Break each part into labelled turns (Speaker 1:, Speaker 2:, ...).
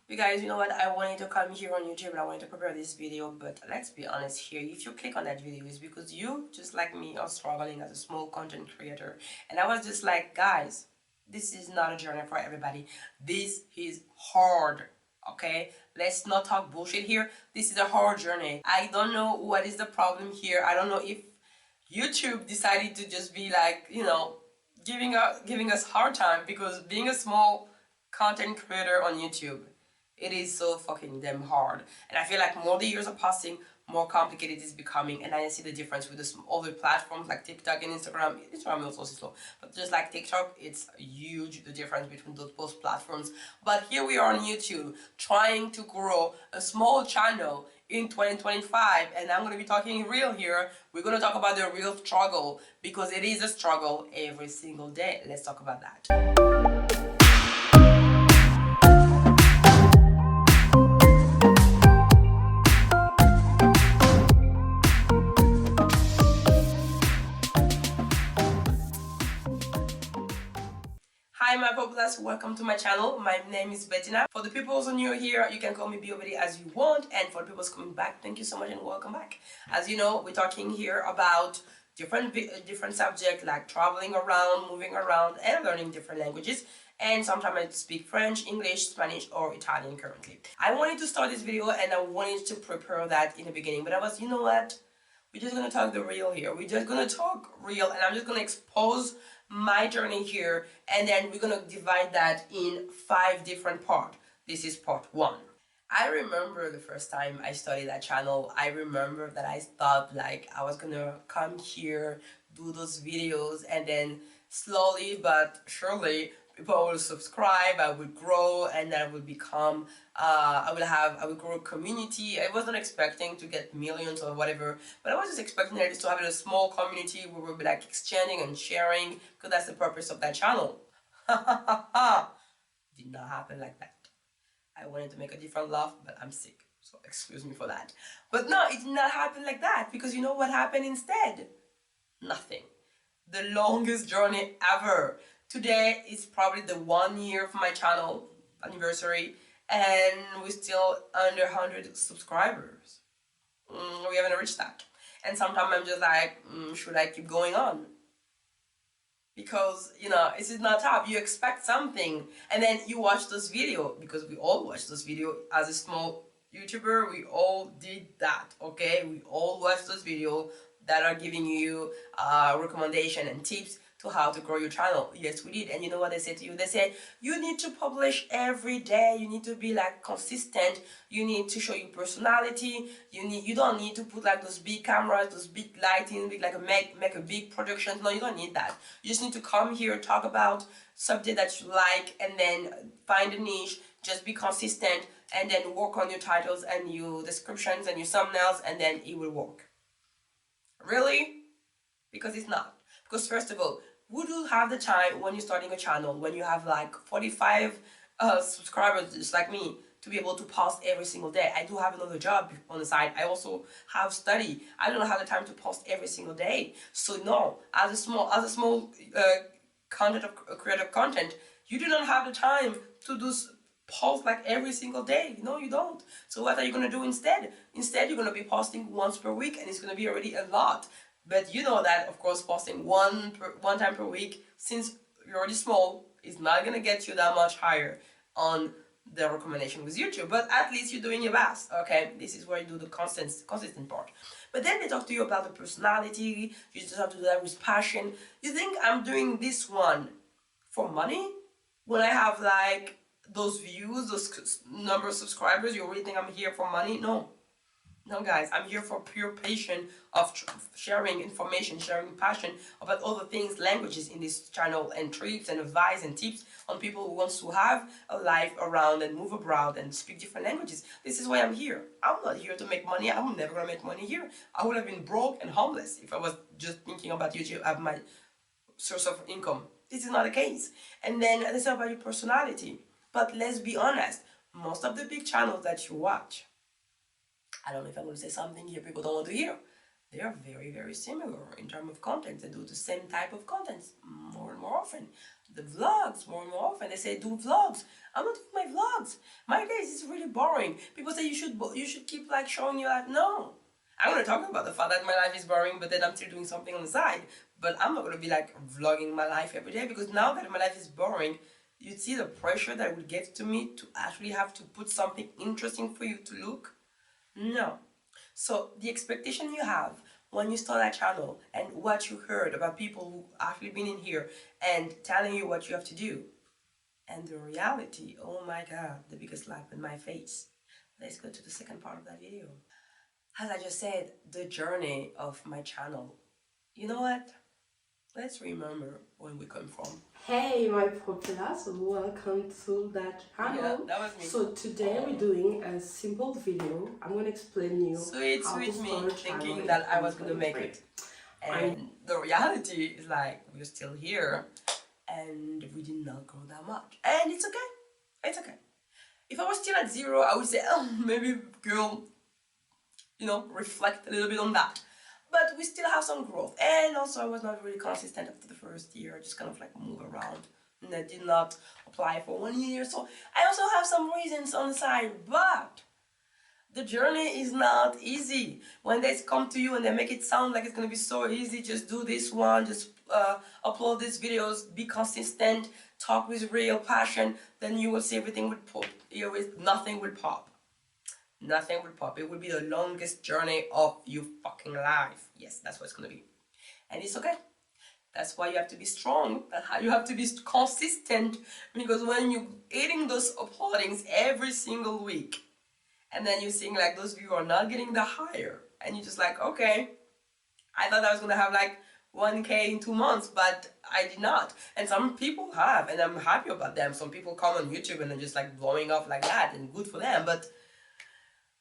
Speaker 1: You guys, you know what? I wanted to come here on YouTube and I wanted to prepare this video, but let's be honest here. If you click on that video, it's because you, just like me, are struggling as a small content creator. And I was just like, guys, this is not a journey for everybody. This is hard, okay? Let's not talk bullshit here. This is a hard journey. I don't know what is the problem here. I don't know if YouTube decided to just be like, giving us hard time because being a small content creator on YouTube, it is so fucking damn hard. And I feel like more the years are passing, more complicated it's becoming. And I see the difference with the other platforms like TikTok and Instagram. Instagram is also slow, but just like TikTok, it's huge the difference between those both platforms. But here we are on YouTube trying to grow a small channel in 2025, and I'm going to be talking real here. We're going to talk about the real struggle because it is a struggle every single day. Let's talk about that. Hi my populace, welcome to my channel. My name is Bettina. For the people who are new here, you can call me BOBD as you want, and for the people coming back, thank you so much and welcome back. As you know, we're talking here about different subjects like traveling around, moving around, and learning different languages. And sometimes I speak French, English, Spanish, or Italian currently. I wanted to start this video and I wanted to prepare that in the beginning, but I was, you know what? We're just gonna talk the real here. We're just gonna talk real, and I'm just gonna expose my journey here, and then we're gonna divide that in 5 different parts. This is part 1. I remember the first time I started that channel. I remember that I thought like I was gonna come here, do those videos, and then slowly but surely people will subscribe, I would grow, and then I would become, I would grow a community. I wasn't expecting to get millions or whatever, but I was just expecting at least to have a small community where we'll be like exchanging and sharing, because that's the purpose of that channel. Did not happen like that. I wanted to make a different laugh, but I'm sick, so excuse me for that. But no, it did not happen like that, because you know what happened instead? Nothing. The longest journey ever. Today is probably the 1 year of my channel anniversary, and we're still under 100 subscribers. We haven't reached that. And sometimes I'm just like, should I keep going on? Because, it's not tough. You expect something, and then you watch this video, because we all watch this video as a small YouTuber. We all did that, okay? We all watch this video that are giving you recommendation and tips to how to grow your channel. Yes, we did. And you know what they say to you? They say you need to publish every day. You need to be like consistent. You need to show your personality. You don't need to put like those big cameras, those big lighting, make a big production. No, you don't need that. You just need to come here, talk about subject that you like, and then find a niche. Just be consistent, and then work on your titles and your descriptions and your thumbnails, and then it will work. Really? Because it's not. Because first of all, would you have the time when you're starting a channel, when you have like 45 subscribers just like me, to be able to post every single day? I do have another job on the side. I also have study. I don't have the time to post every single day. So no, as a small creative content, you do not have the time to do post like every single day. No, you don't. So what are you going to do instead? Instead, you're going to be posting once per week, and it's going to be already a lot. But you know that, of course, posting one time per week, since you're already small, is not going to get you that much higher on the recommendation with YouTube. But at least you're doing your best, okay? This is where you do the consistent part. But then they talk to you about the personality. You just have to do that with passion. You think I'm doing this one for money? When I have like those views, those number of subscribers, you really think I'm here for money? No. No, guys, I'm here for pure passion of sharing information, sharing passion about all the things, languages in this channel, and trips and advice and tips on people who wants to have a life around and move abroad and speak different languages. This is why I'm here. I'm not here to make money. I'm never gonna make money here. I would have been broke and homeless if I was just thinking about YouTube as my source of income. This is not the case. And then let's talk about your personality. But let's be honest, most of the big channels that you watch, I don't know if I'm going to say something here people don't want to hear, they are very, very similar in terms of content. They do the same type of content more and more often. The vlogs more and more often. They say do vlogs. I'm not doing my vlogs. My days is really boring. People say you should keep like showing your life. No, I'm gonna talk about the fact that my life is boring, but then I'm still doing something on the side. But I'm not gonna be like vlogging my life every day, because now that my life is boring, you see the pressure that would get to me to actually have to put something interesting for you to look. No. So the expectation you have when you start a channel and what you heard about people who actually been in here and telling you what you have to do, and the reality, oh my god, the biggest slap in my face. Let's go to the second part of that video. As I just said, the journey of my channel. You know what? Let's remember where we come from.
Speaker 2: Hey my populace, welcome to that channel.
Speaker 1: Yeah, that was me.
Speaker 2: So today we're doing a simple video. I'm going to explain you
Speaker 1: Sweet
Speaker 2: how to
Speaker 1: me
Speaker 2: start a
Speaker 1: thinking
Speaker 2: channel
Speaker 1: that I was going to make it. And the reality is like, we're still here and we did not grow that much. And it's okay. It's okay. If I was still at zero, I would say, oh, maybe girl, reflect a little bit on that. But we still have some growth. And also I was not really consistent after the first year. I just kind of like move around. And I did not apply for 1 year. So I also have some reasons on the side. But the journey is not easy. When they come to you and they make it sound like it's going to be so easy, just do this one, just upload these videos, be consistent, talk with real passion, then you will see everything would pop. Nothing will pop. Nothing will pop. It will be the longest journey of your fucking life. Yes, that's what it's going to be. And it's okay. That's why you have to be strong. That's how you have to be consistent. Because when you're eating those uploadings every single week, and then you're seeing like those views are not getting the higher, and you're just like, okay, I thought I was gonna have like 1K in 2 months, but I did not. And some people have, and I'm happy about them. Some people come on YouTube and they're just like blowing up like that, and good for them. But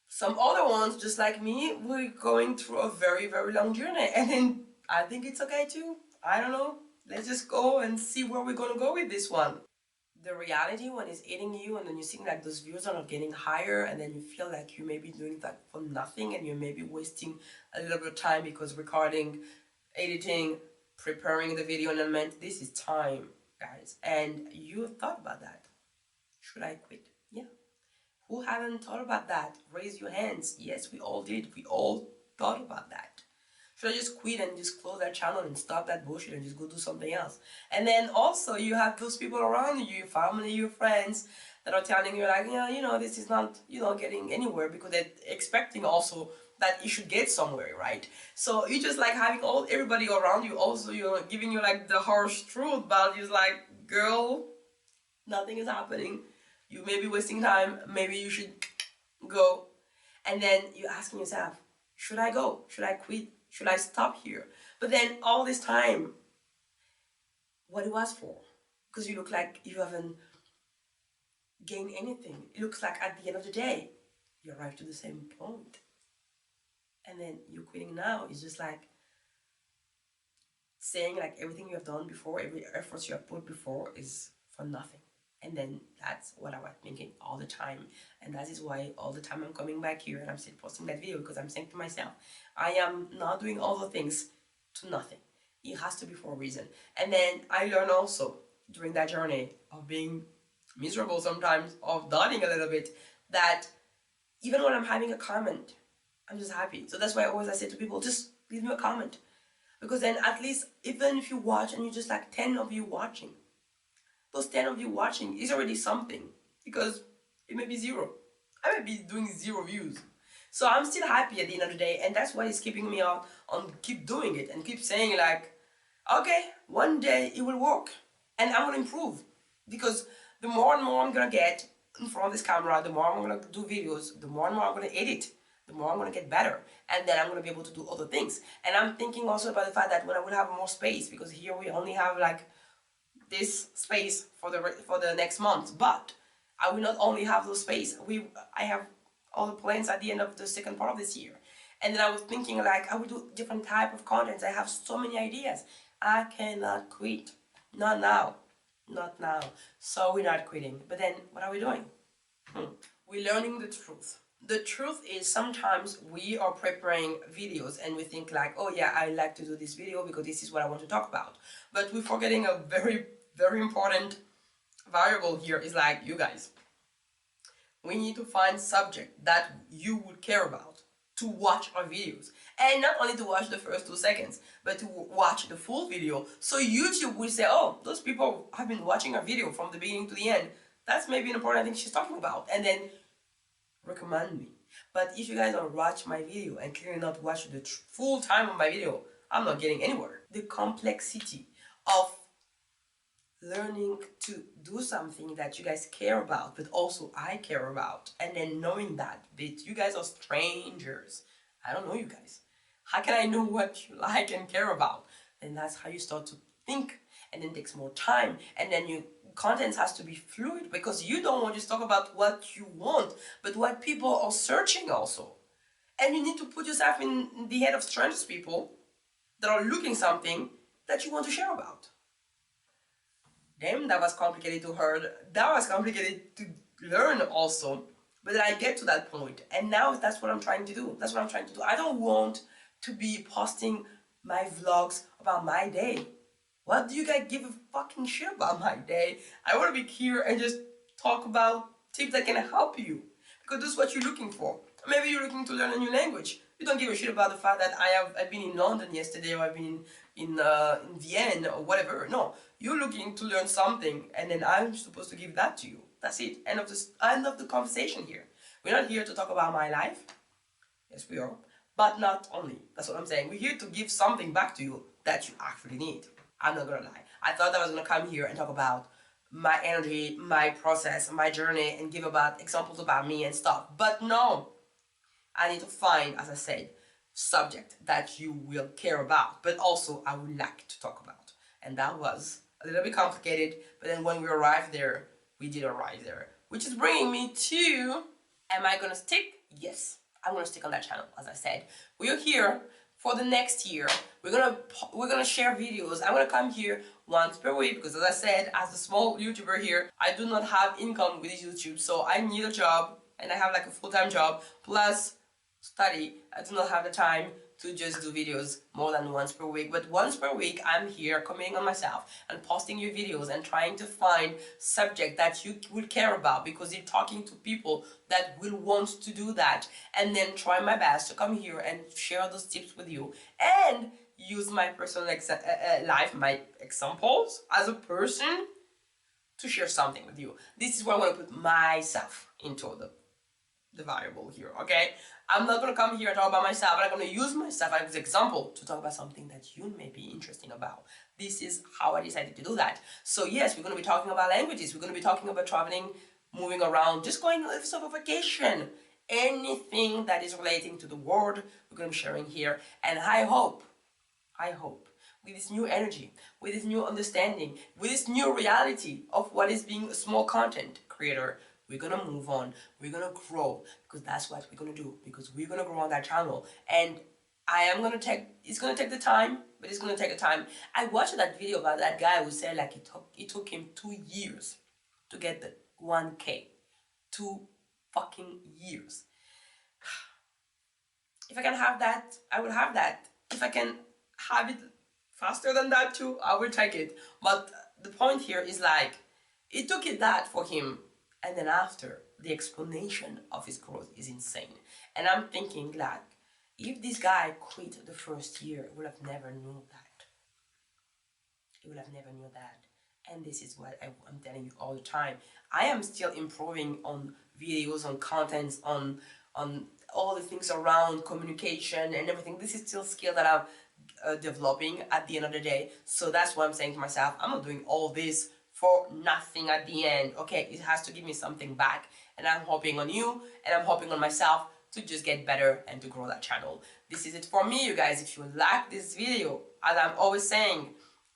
Speaker 1: some other ones, just like me, we're going through a very, very long journey, and then I think it's okay too. I don't know. Let's just go and see where we're gonna go with this one. The reality when it's eating you, and then you're seeing like those views are not getting higher, and then you feel like you may be doing that for nothing, and you may be wasting a little bit of time, because recording, editing, preparing the video element, this is time, guys. And you thought about that. Should I quit? Yeah. Who haven't thought about that? Raise your hands. Yes, we all did. We all thought about that. Should I just quit and just close that channel and stop that bullshit and just go do something else? And then also you have those people around you, your family, your friends, that are telling you like, yeah, this is not, getting anywhere, because they're expecting also that you should get somewhere, right? So you just like having everybody around you also, giving you like the harsh truth, but it's like, girl, nothing is happening. You may be wasting time. Maybe you should go. And then you're asking yourself, should I go? Should I quit? Should I stop here? But then all this time, what it was for? Because you look like you haven't gained anything. It looks like at the end of the day, you arrive to the same point. And then you're quitting now. It's just like saying like everything you have done before, every effort you have put before is for nothing. And then that's what I was thinking all the time. And that is why all the time I'm coming back here and I'm still posting that video, because I'm saying to myself, I am not doing all the things to nothing. It has to be for a reason. And then I learned also during that journey of being miserable sometimes, of doubting a little bit, that even when I'm having a comment, I'm just happy. So that's why I say to people, just leave me a comment. Because then at least, even if you watch and you're just like 10 of you watching, those 10 of you watching is already something, because it may be zero. I may be doing 0 views. So I'm still happy at the end of the day, and that's what is keeping me on keep doing it and keep saying like, okay, one day it will work and I will improve, because the more and more I'm gonna get in front of this camera, the more I'm gonna do videos, the more and more I'm gonna edit, the more I'm gonna get better, and then I'm gonna be able to do other things. And I'm thinking also about the fact that when I will have more space, because here we only have like this space for the next month, but I will not only have those space. I have all the plans at the end of the second part of this year, and then I was thinking like I will do different type of contents. I have so many ideas. I cannot quit. Not now, So we're not quitting. But then what are we doing? We're learning the truth. the truth is sometimes we are preparing videos and we think like, oh yeah, I like to do this video because this is what I want to talk about. But we're forgetting a very, very important variable here is like, you guys, we need to find subject that you would care about to watch our videos. And not only to watch the first 2 seconds, but to watch the full video. So YouTube will say, oh, those people have been watching our video from the beginning to the end. That's maybe an important thing she's talking about. And then recommend me. But if you guys don't watch my video and clearly not watch the full time of my video, I'm not getting anywhere. The complexity of learning to do something that you guys care about, but also I care about, and then knowing that, but you guys are strangers. I don't know you guys. How can I know what you like and care about? And that's how you start to think, and then it takes more time, and then your content has to be fluid because you don't want to just talk about what you want, but what people are searching also. And you need to put yourself in the head of strangers people that are looking something that you want to share about. Damn, that was complicated to hear. That was complicated to learn also. But then I get to that point, and now that's what I'm trying to do. That's what I'm trying to do. I don't want to be posting my vlogs about my day. What do you guys give a fucking shit about my day? I want to be here and just talk about tips that can help you. Because this is what you're looking for. Maybe you're looking to learn a new language. You don't give a shit about the fact that I've been in London yesterday, or I've been in Vienna or whatever. No, you're looking to learn something, and then I'm supposed to give that to you. That's it. End of the conversation here. We're not here to talk about my life. Yes, we are. But not only. That's what I'm saying. We're here to give something back to you that you actually need. I'm not gonna lie. I thought I was gonna come here and talk about my energy, my process, my journey, and give about examples about me and stuff. But no, I need to find, as I said, subject that you will care about, but also I would like to talk about. And that was a little bit complicated, but then when we arrived there, we did arrive there. Which is bringing me to, am I gonna stick? Yes, I'm gonna stick on that channel, as I said. We're here for the next year. We're gonna share videos. I'm gonna come here once per week because, as I said, as a small YouTuber here, I do not have income with YouTube, so I need a job, and I have like a full-time job plus study. I do not have the time to just do videos more than once per week, but once per week I'm here committing on myself and posting your videos and trying to find subject that you will care about because you're talking to people that will want to do that, and then try my best to come here and share those tips with you and use my personal life, my examples as a person to share something with you. This is where I want to put myself into the variable here, okay? I'm not gonna come here and talk about myself, but I'm gonna use myself as an example to talk about something that you may be interested about. This is how I decided to do that. So yes, we're gonna be talking about languages, we're gonna be talking about traveling, moving around, just going on a sort of vacation. Anything that is relating to the world, we're gonna be sharing here. And I hope, with this new energy, with this new understanding, with this new reality of what is being a small content creator, we're gonna move on, we're gonna grow, because that's what we're gonna do, because we're gonna grow on that channel. And it's gonna take the time, but it's gonna take the time. I watched that video about that guy who said like it took him 2 years to get the 1K. 2 fucking years. If I can have that, I will have that. If I can have it faster than that too, I will take it. But the point here is like, it took it that for him. And then after, the explanation of his growth is insane. And I'm thinking like, if this guy quit the first year, he would have never knew that. He would have never knew that. And this is what I'm telling you all the time. I am still improving on videos, on contents, on all the things around communication and everything. This is still skill that I'm developing at the end of the day. So that's why I'm saying to myself, I'm not doing all this for nothing at the end. Okay, it has to give me something back, and I'm hoping on you and I'm hoping on myself to just get better and to grow that channel. This is it for me, you guys. If you like this video, as I'm always saying,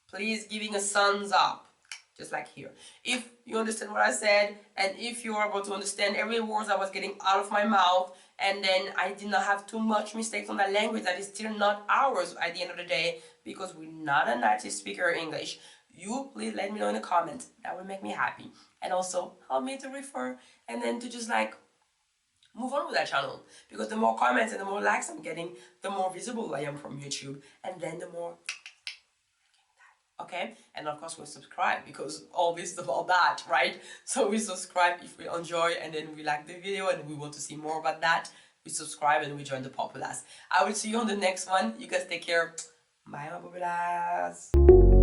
Speaker 1: please giving a thumbs up, just like here. If you understand what I said, and if you are able to understand every word I was getting out of my mouth, and then I did not have too much mistakes on that language that is still not ours at the end of the day, because we're not a native speaker English, you please let me know in the comments. That will make me happy. And also help me to refer, and then to just like move on with that channel, because the more comments and the more likes I'm getting, the more visible I am from YouTube, and then the more, okay? And of course we'll subscribe, because all this is about that, right? So we subscribe if we enjoy and then we like the video and we want to see more about that. We subscribe and we join the populace. I will see you on the next one. You guys take care. Bye, my populace.